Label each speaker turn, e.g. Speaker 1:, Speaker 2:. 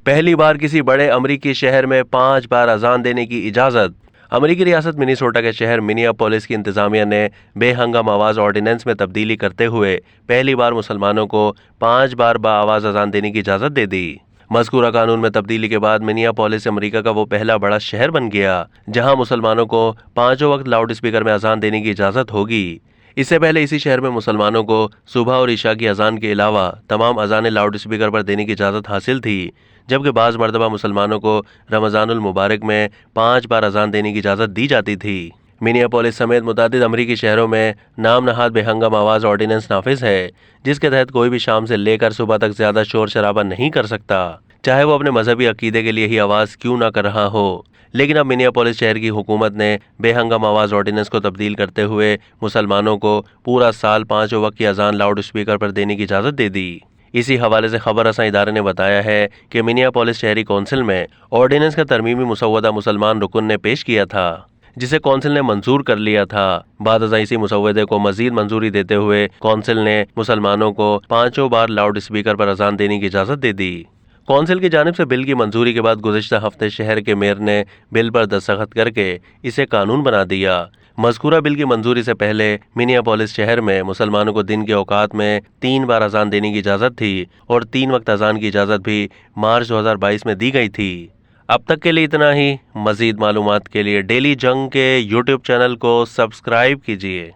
Speaker 1: پہلی بار کسی بڑے امریکی شہر میں 5 بار اذان دینے کی اجازت۔ امریکی ریاست منیسوٹا کے شہر منیاپولس کی انتظامیہ نے بے ہنگام آواز آرڈیننس میں تبدیلی کرتے ہوئے پہلی بار مسلمانوں کو 5 بار باآواز اذان دینے کی اجازت دے دی۔ مذکورہ قانون میں تبدیلی کے بعد منیاپولس امریکہ کا وہ پہلا بڑا شہر بن گیا جہاں مسلمانوں کو 5 وقت لاؤڈ اسپیکر میں اذان دینے کی اجازت ہوگی۔ اس سے پہلے اسی شہر میں مسلمانوں کو صبح اور عشاء کی اذان کے علاوہ تمام اذانیں لاؤڈ اسپیکر پر دینے کی اجازت حاصل تھی، جبکہ بعض مرتبہ مسلمانوں کو رمضان المبارک میں 5 بار اذان دینے کی اجازت دی جاتی تھی۔ منیاپولس سمیت متعدد امریکی شہروں میں نام نہاد بے ہنگام آواز آرڈیننس نافذ ہے، جس کے تحت کوئی بھی شام سے لے کر صبح تک زیادہ شور شرابہ نہیں کر سکتا، چاہے وہ اپنے مذہبی عقیدے کے لیے ہی آواز کیوں نہ کر رہا ہو۔ لیکن اب منیاپولس شہر کی حکومت نے بے ہنگام آواز آرڈیننس کو تبدیل کرتے ہوئے مسلمانوں کو پورا سال 5 وقت کی اذان لاؤڈ اسپیکر پر دینے کی اجازت دے دی۔ اسی حوالے سے خبر رساں ادارے نے بتایا ہے کہ منیاپولس شہری کونسل میں آرڈیننس کا ترمیمی مسودہ مسلمان رکن نے پیش کیا تھا، جسے کونسل نے منظور کر لیا تھا۔ بعد ازاں اسی مسودے کو مزید منظوری دیتے ہوئے کونسل نے مسلمانوں کو 5 بار لاؤڈ اسپیکر پر اذان دینے کی اجازت دے دی۔ کونسل کی جانب سے بل کی منظوری کے بعد گزشتہ ہفتے شہر کے میئر نے بل پر دستخط کر کے اسے قانون بنا دیا۔ مذکورہ بل کی منظوری سے پہلے منیاپولس شہر میں مسلمانوں کو دن کے اوقات میں 3 بار اذان دینے کی اجازت تھی اور 3 وقت اذان کی اجازت بھی مارچ 2022 میں دی گئی تھی۔ اب تک کے لیے اتنا ہی۔ مزید معلومات کے لیے ڈیلی جنگ کے یوٹیوب چینل کو سبسکرائب کیجیے۔